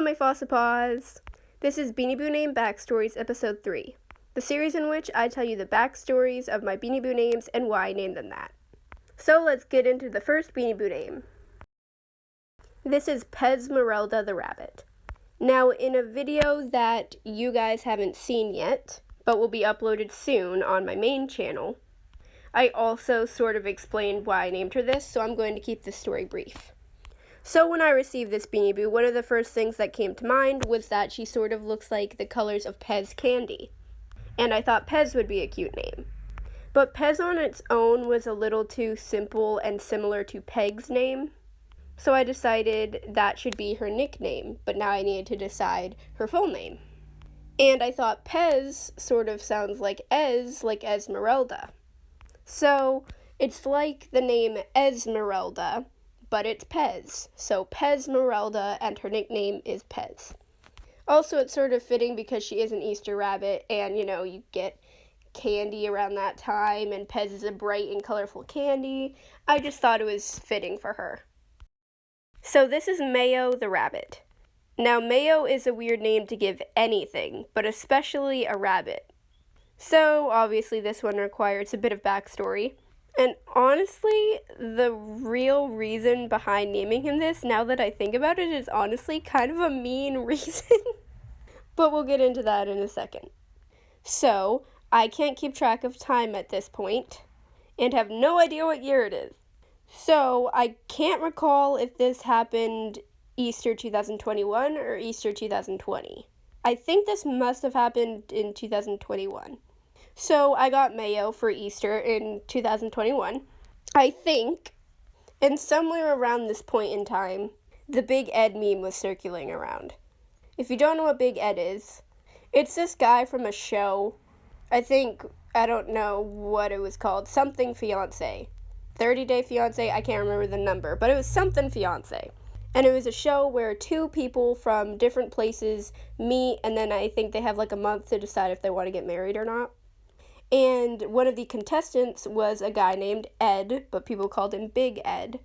Hello, my Fossipaws! This is Beanie Boo Name Backstories, Episode 3, the series in which I tell you the backstories of my Beanie Boo names and why I named them that. So let's get into the first Beanie Boo name. This is Merelda the Rabbit. Now, in a video that you guys haven't seen yet, but will be uploaded soon on my main channel, I also sort of explained why I named her this, so I'm going to keep this story brief. So when I received this Beanie Boo, one of the first things that came to mind was that she sort of looks like the colors of Pez candy. And I thought Pez would be a cute name. But Pez on its own was a little too simple and similar to Peg's name. So I decided that should be her nickname, but now I needed to decide her full name. And I thought Pez sort of sounds like Esmeralda. So it's like the name Esmeralda, but it's Pez. So Merelda, and her nickname is Pez. Also, it's sort of fitting because she is an Easter rabbit, and, you get candy around that time, and Pez is a bright and colorful candy. I just thought it was fitting for her. So this is Mayo the rabbit. Now, Mayo is a weird name to give anything, but especially a rabbit. So, obviously, this one requires a bit of backstory. And honestly, the real reason behind naming him this, now that I think about it, is honestly kind of a mean reason. But we'll get into that in a second. So, I can't keep track of time at this point, and have no idea what year it is. So, I can't recall if this happened Easter 2021 or Easter 2020. I think this must have happened in 2021. So I got Mayo for Easter in 2021, I think, and somewhere around this point in time, the Big Ed meme was circulating around. If you don't know what Big Ed is, it's this guy from a show, I don't know what it was called, something Fiancé, 30 Day Fiancé, I can't remember the number, but it was something Fiancé. And it was a show where two people from different places meet, and then I think they have like a month to decide if they want to get married or not. And one of the contestants was a guy named Ed, but people called him Big Ed.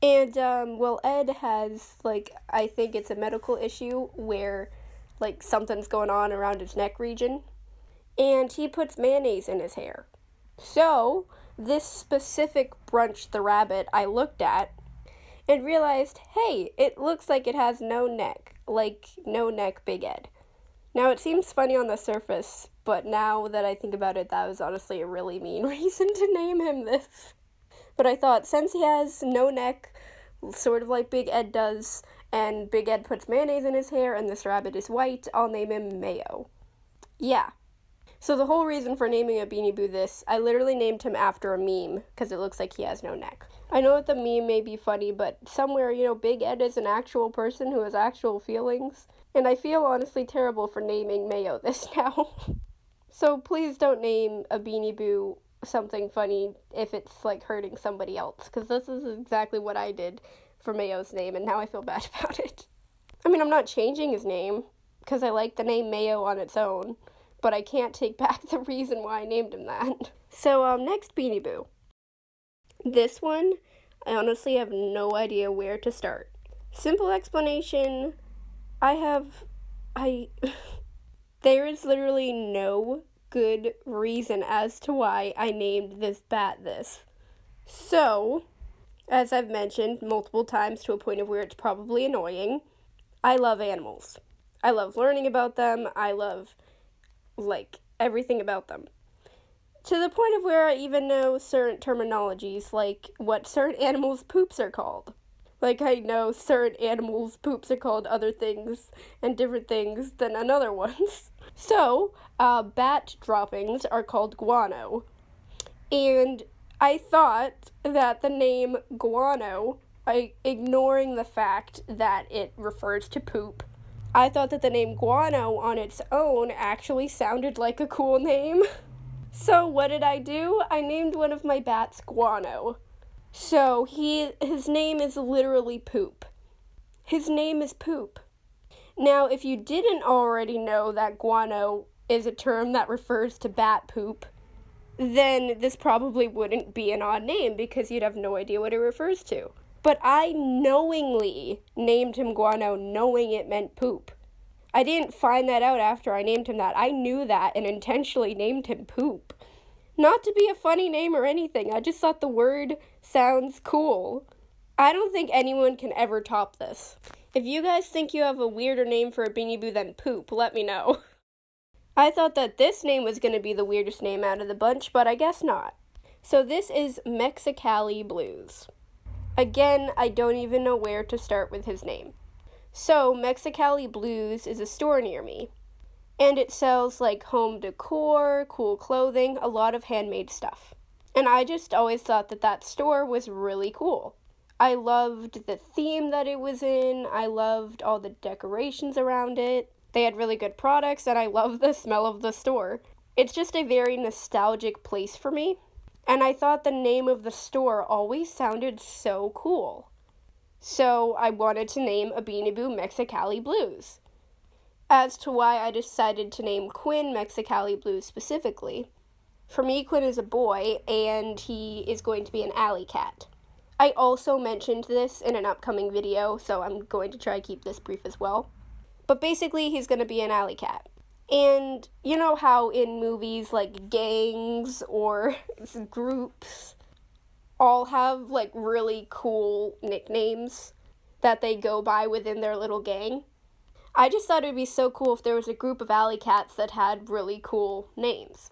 And, Ed has, I think it's a medical issue where, something's going on around his neck region. And he puts mayonnaise in his hair. So, this specific Brunch the Rabbit I looked at and realized, hey, it looks like it has no neck. No neck Big Ed. Now, it seems funny on the surface, but now that I think about it, that was honestly a really mean reason to name him this. But I thought, since he has no neck, sort of like Big Ed does, and Big Ed puts mayonnaise in his hair, and this rabbit is white, I'll name him Mayo. Yeah. So the whole reason for naming a Beanie Boo this, I literally named him after a meme, because it looks like he has no neck. I know that the meme may be funny, but somewhere, Big Ed is an actual person who has actual feelings. And I feel honestly terrible for naming Mayo this now. So please don't name a Beanie Boo something funny if it's, hurting somebody else. Because this is exactly what I did for Mayo's name, and now I feel bad about it. I mean, I'm not changing his name, because I like the name Mayo on its own. But I can't take back the reason why I named him that. So, next Beanie Boo. This one, I honestly have no idea where to start. Simple explanation, there is literally no good reason as to why I named this bat this. So, as I've mentioned multiple times to a point of where it's probably annoying, I love animals. I love learning about them. I love, everything about them. To the point of where I even know certain terminologies, like what certain animals' poops are called. I know certain animals' poops are called other things and different things than another ones. So, bat droppings are called guano. And I thought that the name guano, ignoring the fact that it refers to poop, I thought that the name guano on its own actually sounded like a cool name. So what did I do? I named one of my bats Guano. So his name is literally Poop. His name is Poop. Now, if you didn't already know that guano is a term that refers to bat poop, then this probably wouldn't be an odd name because you'd have no idea what it refers to. But I knowingly named him Guano, knowing it meant poop. I didn't find that out after I named him that. I knew that and intentionally named him Poop. Not to be a funny name or anything, I just thought the word sounds cool. I don't think anyone can ever top this. If you guys think you have a weirder name for a Beanie Boo than Poop, let me know. I thought that this name was going to be the weirdest name out of the bunch, but I guess not. So this is Mesdicali Blues. Again, I don't even know where to start with his name. So, Mesdicali Blues is a store near me, and it sells like home decor, cool clothing, a lot of handmade stuff. And I just always thought that that store was really cool. I loved the theme that it was in, I loved all the decorations around it, they had really good products, and I loved the smell of the store. It's just a very nostalgic place for me, and I thought the name of the store always sounded so cool. So I wanted to name a Beanie Boo Mesdicali Blues. As to why I decided to name Quinn Mesdicali Blues specifically, for me, Quinn is a boy, and he is going to be an alley cat. I also mentioned this in an upcoming video, so I'm going to try to keep this brief as well. But basically, he's going to be an alley cat. And you know how in movies like gangs or groups all have like really cool nicknames that they go by within their little gang? I just thought it would be so cool if there was a group of alley cats that had really cool names.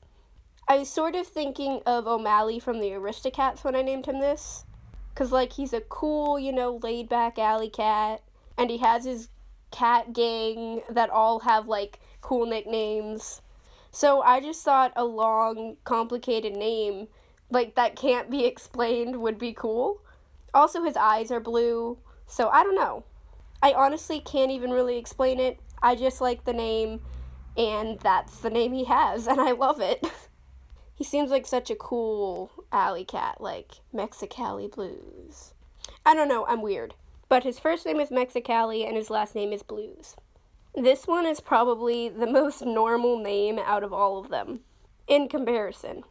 I was sort of thinking of O'Malley from the Aristocats when I named him this. Because, like, he's a cool, laid-back alley cat. And he has his cat gang that all have, like, cool nicknames. So I just thought a long, complicated name, like, that can't be explained would be cool. Also, his eyes are blue. So I don't know. I honestly can't even really explain it. I just like the name, and that's the name he has, and I love it. He seems like such a cool alley cat, like Mesdicali Blues. I don't know, I'm weird. But his first name is Mesdicali, and his last name is Blues. This one is probably the most normal name out of all of them, in comparison.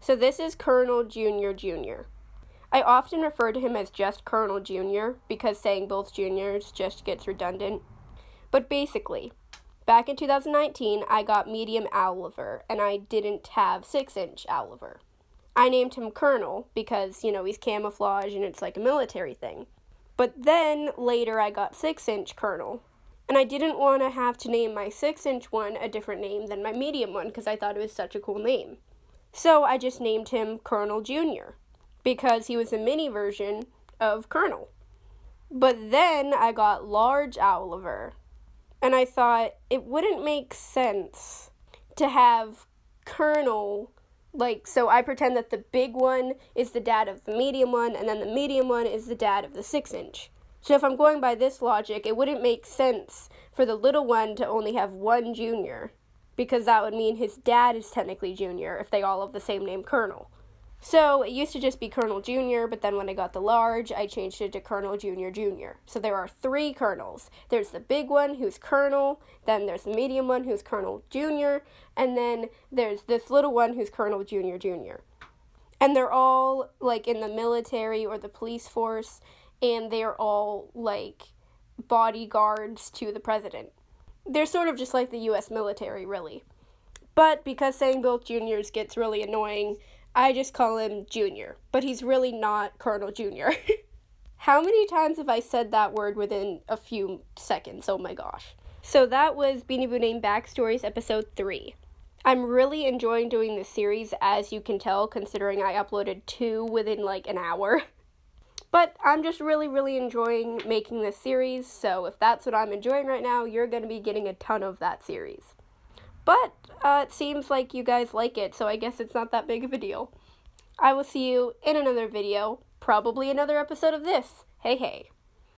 So this is Colonel Junior Jr. I often refer to him as just Colonel Jr. because saying both juniors just gets redundant. But basically, back in 2019, I got medium Oliver, and I didn't have 6-inch Oliver. I named him Colonel because, he's camouflage and it's like a military thing. But then, later, I got 6-inch Colonel, and I didn't want to have to name my 6-inch one a different name than my medium one because I thought it was such a cool name. So I just named him Colonel Jr. because he was a mini version of Colonel. But then I got large Oliver, and I thought it wouldn't make sense to have Colonel, so I pretend that the big one is the dad of the medium one, and then the medium one is the dad of the 6-inch. So if I'm going by this logic, it wouldn't make sense for the little one to only have one junior, because that would mean his dad is technically junior if they all have the same name, Colonel. So it used to just be Colonel Jr., but then when I got the large, I changed it to Colonel Jr. Jr. So there are 3 Colonels. There's the big one, who's Colonel, then there's the medium one, who's Colonel Jr., and then there's this little one, who's Colonel Jr. Jr. And they're all, in the military or the police force, and they're all, bodyguards to the president. They're sort of just like the U.S. military, really. But because saying both juniors gets really annoying, I just call him Junior, but he's really not Colonel Jr. How many times have I said that word within a few seconds? Oh my gosh. So that was Beanie Boo Name Backstories episode 3. I'm really enjoying doing this series, as you can tell, considering I uploaded 2 within an hour. But I'm just really, really enjoying making this series, so if that's what I'm enjoying right now, you're going to be getting a ton of that series. But it seems like you guys like it, so I guess it's not that big of a deal. I will see you in another video, probably another episode of this. Hey, hey.